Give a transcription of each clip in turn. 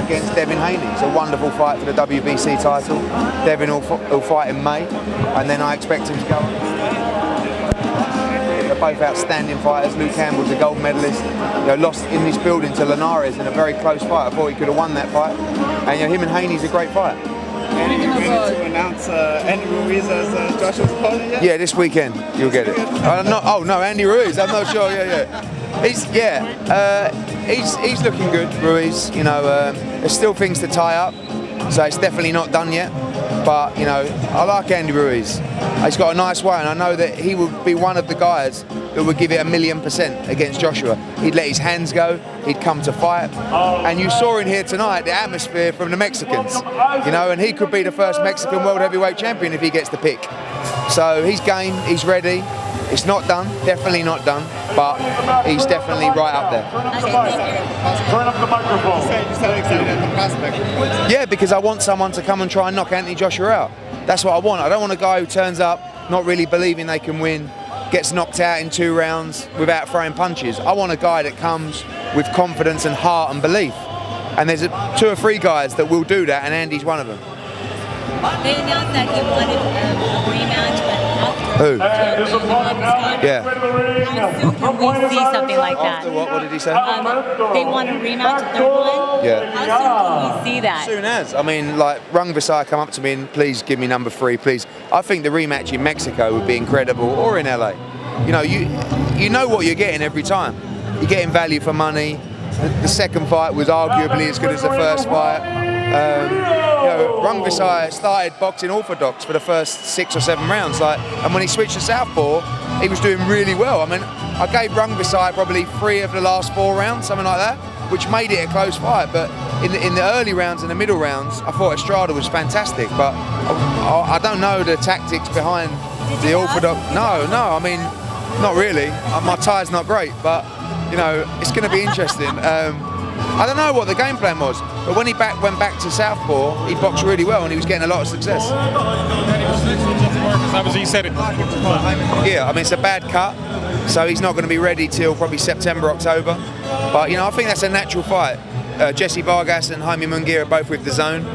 against Devin Haney. It's a wonderful fight for the WBC title. Devin will fight in May, and then I expect him to go. They're both outstanding fighters. Luke Campbell's a gold medalist. Lost in this building to Linares in a very close fight. I thought he could have won that fight. And him and Haney's a great fight. And you ready to announce Andy Ruiz as Joshua's opponent yet? Yeah, this weekend you'll get it. Oh no, Andy Ruiz. I'm not sure. He's looking good, Ruiz. There's still things to tie up, so it's definitely not done yet. But I like Andy Ruiz. He's got a nice way, and I know that he will be one of the guys that would give it 1,000,000% against Joshua. He'd let his hands go. He'd come to fight, and you saw in here tonight the atmosphere from the Mexicans. And he could be the first Mexican world heavyweight champion if he gets the pick. So he's game. He's ready. It's not done, definitely not done, but he's definitely right up there. Turn up the microphone. You sound excited at the prospect. Yeah, because I want someone to come and try and knock Anthony Joshua out. That's what I want. I don't want a guy who turns up not really believing they can win, gets knocked out in 2 rounds without throwing punches. I want a guy that comes with confidence and heart and belief. And there's 2 or 3 guys that will do that, and Andy's one of them. They announced that he wanted a rematch, but Who? Yeah. How soon can we see something like that? After what? What did he say? They want a rematch, a 3rd one? Yeah. How soon can we see that? Soon as. I mean, like, Rung Visai come up to me and please give me number 3, please. I think the rematch in Mexico would be incredible, or in LA. You know what you're getting every time. You're getting value for money. The second fight was arguably as good as the first fight. Rung Visai started boxing orthodox for the first 6 or 7 rounds, and when he switched to southpaw, he was doing really well. I mean, I gave Rung Visai probably 3 of the last 4 rounds, something like that, which made it a close fight. But in the early rounds and the middle rounds, I thought Estrada was fantastic. But I don't know the tactics behind the orthodox. No, I mean, not really. My tie's not great, but it's going to be interesting. I don't know what the game plan was, but when he went back to southpaw, he boxed really well and he was getting a lot of success. Obviously, he said it. Yeah, I mean, it's a bad cut, so he's not going to be ready till probably September, October. But I think that's a natural fight. Jesse Vargas and Jaime Munguia are both with the zone.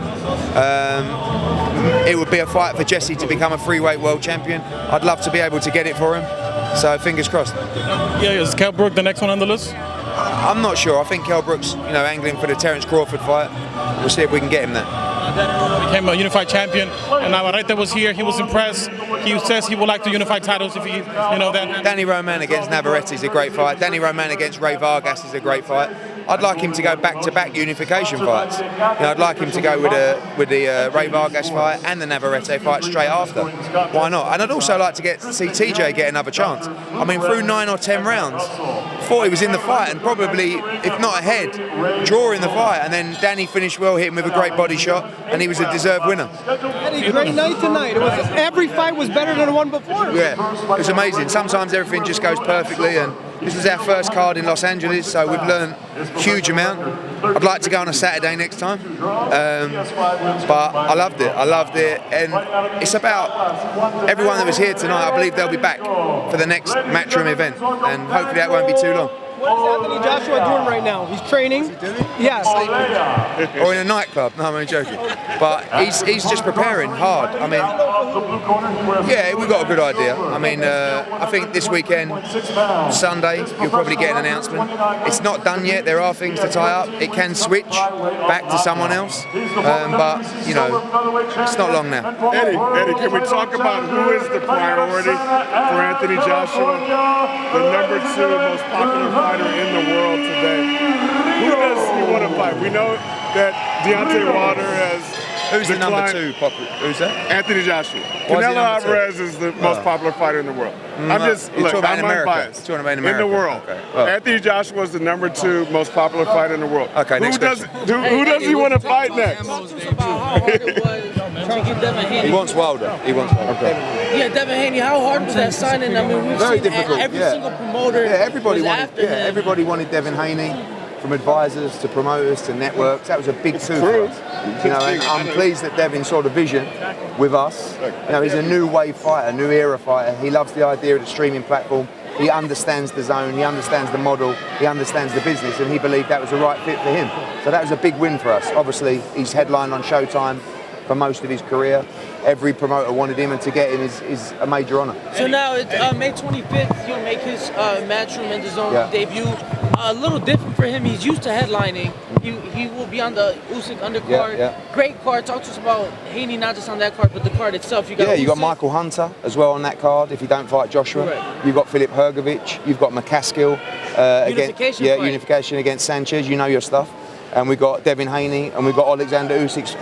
It would be a fight for Jesse to become a freeweight world champion. I'd love to be able to get it for him. So fingers crossed. Yeah, is Kell Brook the next one on the list? I'm not sure. I think Kell Brook's, angling for the Terence Crawford fight. We'll see if we can get him there. Became a unified champion, and Navarrete was here. He was impressed. He says he would like to unify titles if he, that. Danny Roman against Navarrete is a great fight. Danny Roman against Ray Vargas is a great fight. I'd like him to go back-to-back unification fights. I'd like him to go with the Ray Vargas fight and the Navarrete fight straight after. Why not? And I'd also like to see TJ get another chance. I mean, through 9 or 10 rounds, thought he was in the fight and probably, if not ahead, drawing the fight. And then Danny finished well, hit him with a great body shot, and he was a deserved winner. Eddie, great night tonight. Every fight was better than the one before. Yeah, it was amazing. Sometimes everything just goes perfectly, and this was our first card in Los Angeles, so we've learned a huge amount. I'd like to go on a Saturday next time, but I loved it, and it's about everyone that was here tonight. I believe they'll be back for the next Matchroom event, and hopefully that won't be too long. What is Anthony Joshua doing right now? He's training? Yes. Or in a nightclub. No, I'm only joking. But he's just preparing hard. I mean, yeah, we've got a good idea. I mean, I think this weekend, Sunday, you'll probably get an announcement. It's not done yet. There are things to tie up. It can switch back to someone else. But, it's not long now. Eddie, can we talk about who is the priority for Anthony Joshua, the number 2 most popular fighter in the world today? Who does he want to fight? We know that Deontay Wilder has Who's the number 2 popular? Who's that? Anthony Joshua. Canelo Alvarez is the most popular fighter in the world. I'm unbiased. In the world. Okay. Oh. Anthony Joshua is the number 2 most popular fighter in the world. Okay, who does he want to fight next? He wants Wilder. Okay. Yeah, Devin Haney, how hard was that signing? I mean, we've Very seen difficult. every single promoter. Everybody was wanted. after him. Everybody wanted Devin Haney, from advisors to promoters to networks. That was a big coup for us. And I'm pleased that Devin saw the vision with us. He's a new wave fighter, new era fighter. He loves the idea of the streaming platform. He understands the zone, he understands the model, he understands the business, and he believed that was the right fit for him. So that was a big win for us. Obviously, he's headlined on Showtime for most of his career. Every promoter wanted him, and to get him is a major honour. So now, May 25th, he'll make his Matchroom and DAZN debut. A little different for him. He's used to headlining. He will be on the Usyk undercard. Great card. Talk to us about Haney, not just on that card, but the card itself. You got Michael Hunter as well on that card. If you don't fight Joshua, you've got Filip Hrgovic. You've got McCaskill unification against Sanchez. You know your stuff. And we've got Devin Haney, and we've got Alexander Usyk's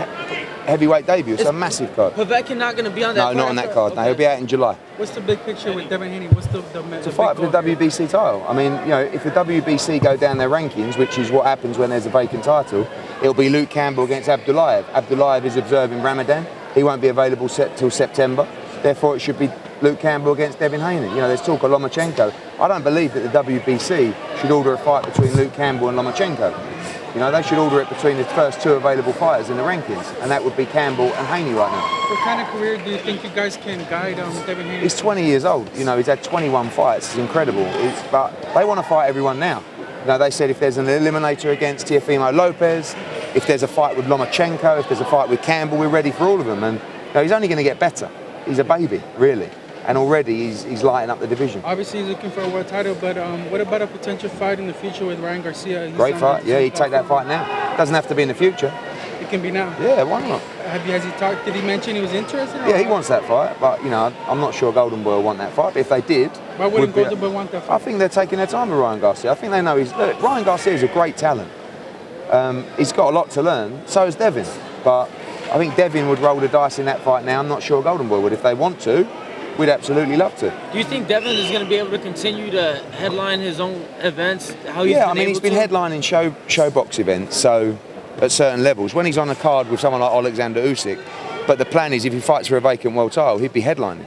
heavyweight debut. It's a massive card. Povetkin not going to be on that card? No, not on that card. No, he'll be out in July. What's the big picture with Devin Haney? What's the to fight for the WBC title. I mean, if the WBC go down their rankings, which is what happens when there's a vacant title, it'll be Luke Campbell against Abdullayev. Abdullayev is observing Ramadan. He won't be available till September. Therefore, it should be Luke Campbell against Devin Haney. There's talk of Lomachenko. I don't believe that the WBC should order a fight between Luke Campbell and Lomachenko. They should order it between the first two available fighters in the rankings, and that would be Campbell and Haney right now. What kind of career do you think you guys can guide Devin Haney? He's 20 years old. He's had 21 fights. It's incredible. But they want to fight everyone now. They said if there's an eliminator against Teofimo Lopez, if there's a fight with Lomachenko, if there's a fight with Campbell, we're ready for all of them. And he's only going to get better. He's a baby, really. And already he's lighting up the division. Obviously, he's looking for a world title, but what about a potential fight in the future with Ryan Garcia? Great fight. Yeah, he'd take that fight now. Doesn't have to be in the future. It can be now. Yeah, why not? Has he talked? Did he mention he was interested? Yeah, he wants that fight, but I'm not sure Golden Boy will want that fight. But if they did, why wouldn't Golden Boy want that fight? I think they're taking their time with Ryan Garcia. I think they know Ryan Garcia is a great talent. He's got a lot to learn. So is Devin, but I think Devin would roll the dice in that fight now. I'm not sure Golden Boy would. If they want to, we'd absolutely love to. Do you think Devin is going to be able to continue to headline his own events? He's been headlining showbox events, so at certain levels. When he's on a card with someone like Alexander Usyk, but the plan is if he fights for a vacant world title, he'd be headlining.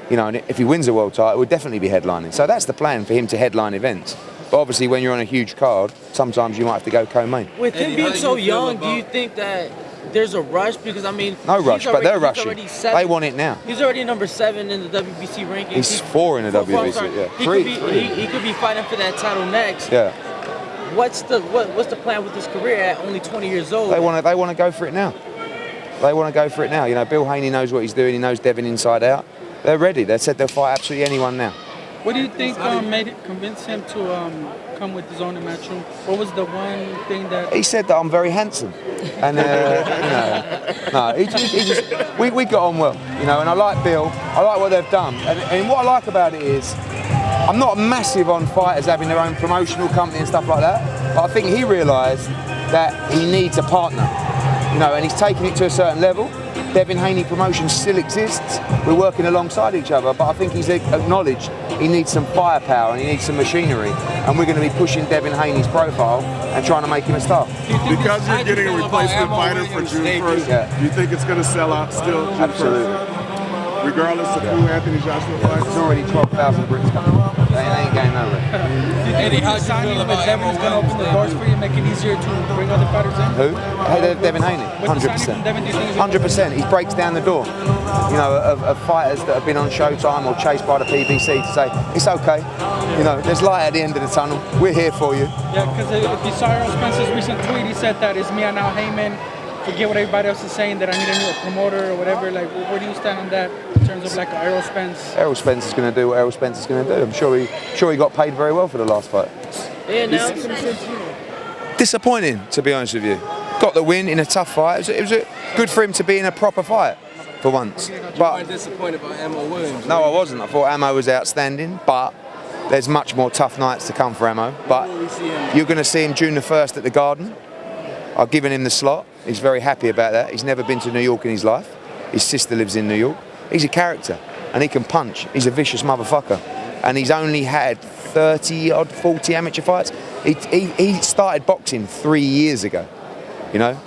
And if he wins a world title, he'd definitely be headlining. So that's the plan for him to headline events. But obviously, when you're on a huge card, sometimes you might have to go co-main. With him being so young, do you think that there's a rush? Because no rush, but they're rushing. They want it now. He's already number 7 in the WBC rankings. He's 4 in the WBC. Yeah, he could be fighting for that title next. Yeah. What's the plan with his career at only 20 years old? They want to go for it now. They want to go for it now. Bill Haney knows what he's doing. He knows Devin inside out. They're ready. They said they'll fight absolutely anyone now. What do you think convinced him to come with his own Matchroom? What was the one thing that he said? That I'm very handsome, and we got on well, and I like Bill. I like what they've done, and what I like about it is I'm not massive on fighters having their own promotional company and stuff like that, but I think he realised that he needs a partner, and he's taken it to a certain level. Devin Haney Promotion still exists. We're working alongside each other, but I think he's acknowledged he needs some firepower and he needs some machinery, and we're going to be pushing Devin Haney's profile and trying to make him a star. Because you're getting a replacement fighter for June 1st, do you think it's going to sell out still June 1st? Absolutely. Regardless of who Anthony Joshua fights? There's already 12,000 Brits coming. They ain't going nowhere. Do you think signing with Devin is going to open the doors for you, make it easier to bring other fighters in? Who? Devin Haney, 100%. 100%. He breaks down the door, of fighters that have been on Showtime or chased by the PBC to say, it's okay, there's light at the end of the tunnel, we're here for you. Yeah, because if you saw Errol Spence's recent tweet, he said that it's me and now Heyman. Forget what everybody else is saying, that I need a new promoter or whatever. Like, where do you stand on that in terms of like Errol Spence? Errol Spence is going to do what Errol Spence is going to do. I'm sure he got paid very well for the last fight. Disappointing, to be honest with you. Got the win in a tough fight. It was good for him to be in a proper fight for once. You weren't disappointed about Ammo Williams? No, I wasn't. I thought Ammo was outstanding, but there's much more tough nights to come for Ammo. But you're going to see him June the 1st at the Garden. I've given him the slot. He's very happy about that. He's never been to New York in his life. His sister lives in New York. He's a character, and he can punch. He's a vicious motherfucker. And he's only had 30-odd, 40 amateur fights. He started boxing 3 years ago.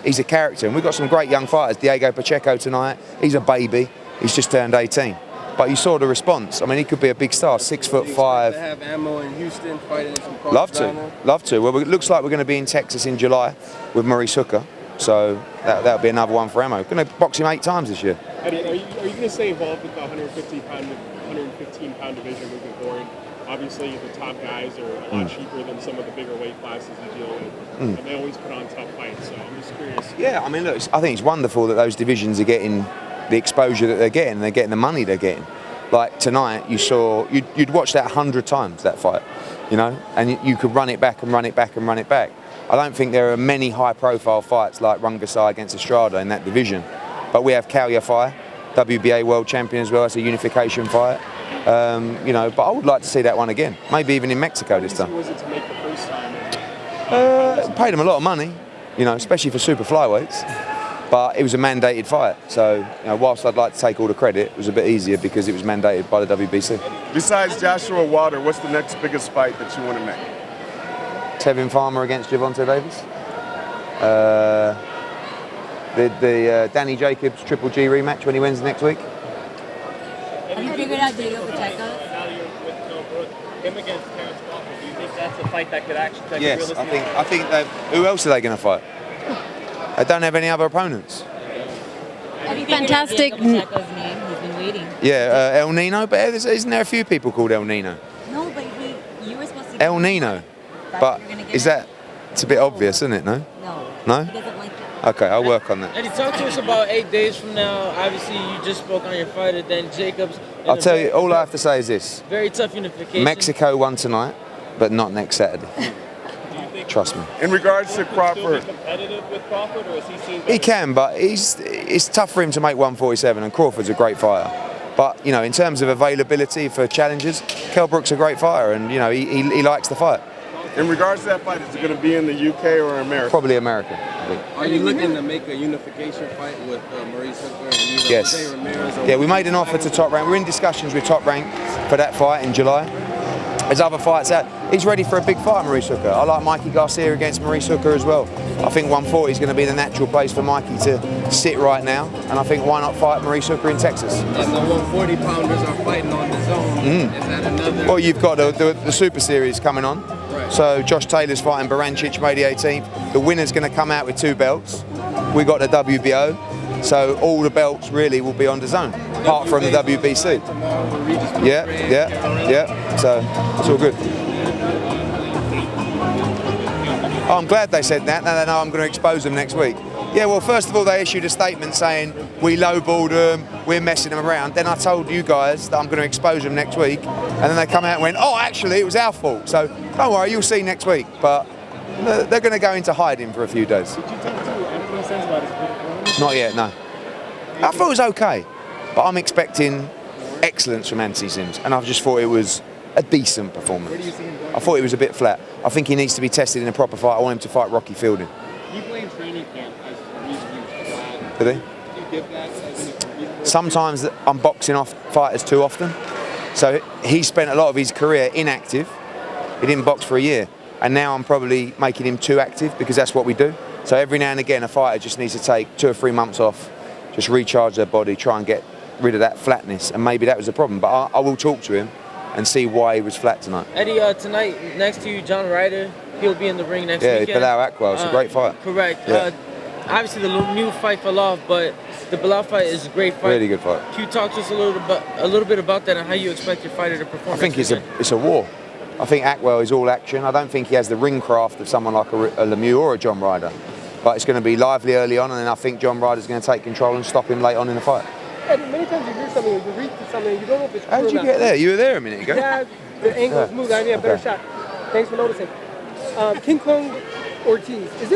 He's a character. And we've got some great young fighters. Diego Pacheco tonight. He's a baby. He's just turned 18. But you saw the response. I mean, he could be a big star, 6'5". To have Ammo in Houston fighting in some Love to. Well, it looks like we're going to be in Texas in July with Maurice Hooker. So that'll be another one for Ammo. Going to box him 8 times this year. Eddie, are you going to stay involved with the 115-pound division moving forward? Obviously, the top guys are a lot cheaper than some of the bigger weight classes you deal with, and they always put on tough fights. So I'm just curious. Yeah, I mean, look, I think it's wonderful that those divisions are getting the exposure that they're getting, and they're getting the money they're getting. Like tonight, you'd watch that 100 times, that fight, you know, and you could run it back and run it back and run it back. I don't think there are many high-profile fights like Rungvisai against Estrada in that division, but we have Kal Yafai, WBA world champion as well. It's a unification fight. You know, but I would like to see that one again. Maybe even in Mexico this time. What was it to make the first time? Paid them a lot of money, you know, especially for super flyweights. But it was a mandated fight, so you know, whilst I'd like to take all the credit, it was a bit easier because it was mandated by the WBC. Besides Joshua Wilder, what's the next biggest fight that you want to make? Tevin Farmer against Gervonta Davis. The Danny Jacobs Triple G rematch when he wins next week. Have you figured out Diego Pacheco? Now you're with Phil Brooks. Him against Terrence Crawford. Do you think that's a fight that could actually Yes, I think they. Who else are they going to fight? They don't have any other opponents. Have you fantastic Diego Pacheco's name? He's been waiting. Yeah, El Nino, but isn't there a few people called El Nino? No, but you were supposed to. El Nino, but is that? It's a bit obvious, isn't it? No. No. No. He doesn't like that. Okay, I'll work on that. Eddie, talk to us about 8 days from now. Obviously, you just spoke on your fighter, then Jacobs. I'll tell you, all I have to say is this. Very tough unification. Mexico won tonight, but not next Saturday. Trust me. In regards to Crawford, competitive with Crawford, or is he seen? He can, but it's tough for him to make 147, and Crawford's a great fighter. But, you know, in terms of availability for challengers, Kell Brook's a great fighter, and, you know, he likes the fight. in regards to that fight, is it going to be in the UK or America? Probably America. Are you looking to make a unification fight with Maurice Hooker and either Yes. Jose Ramirez or Yeah, we made an offer to Top Rank. We're in discussions with Top Rank for that fight in July. There's other fights out. He's ready for a big fight, Maurice Hooker. I like Mikey Garcia against Maurice Hooker as well. I think 140 is going to be the natural place for Mikey to sit right now. And I think why not fight Maurice Hooker in Texas? and the 140 pounders are fighting on the zone. Is that another? Well, you've got the Super Series coming on. Right. So Josh Taylor's fighting Barancic May the 18th. The winner's going to come out with 2 belts. We got the WBO. So all the belts really will be on the zone, apart from the WBC. Yeah. So it's all good. Oh, I'm glad they said that. Now they know I'm going to expose them next week. Yeah, well, first of all, they issued a statement saying we lowballed them, we're messing them around. Then I told you guys that I'm going to expose them next week. And then they come out and went, oh, actually, it was our fault. So don't worry, you'll see next week. But they're going to go into hiding for a few days. Not yet, no. I thought it was okay. But I'm expecting excellence from Anthony Sims. And I just thought it was a decent performance. I thought he was a bit flat. I think he needs to be tested in a proper fight. I want him to fight Rocky Fielding. He blamed training camp as the reason he was flat. Did he? Do you give that as a reason? Sometimes I'm boxing off fighters too often. So he spent a lot of his career inactive. He didn't box for a year. And now I'm probably making him too active because that's what we do. So every now and again, a fighter just needs to take 2 or 3 months off, just recharge their body, try and get rid of that flatness. And maybe that was the problem. But I will talk to him and see why he was flat tonight. Eddie, tonight next to you, John Ryder. He'll be in the ring next Yeah, weekend. Bilal Akwal. It's a great fight. Correct. Yeah. Obviously, the new fight fell off, but the Bilal fight is a great fight. Really good fight. Can you talk to us a little bit about that and how you expect your fighter to perform? I think next it's a war. I think Akwal is all action. I don't think he has the ring craft of someone like a Lemieux or a John Ryder. But it's going to be lively early on, and then I think John Ryder's going to take control and stop him late on in the fight. Eddie, many times you hear something, you read something, you don't know if it's true How did you get there? You were there a minute ago. Yeah, the angle is smooth. I need a better Okay. shot. Thanks for noticing. King Kong Ortiz, is it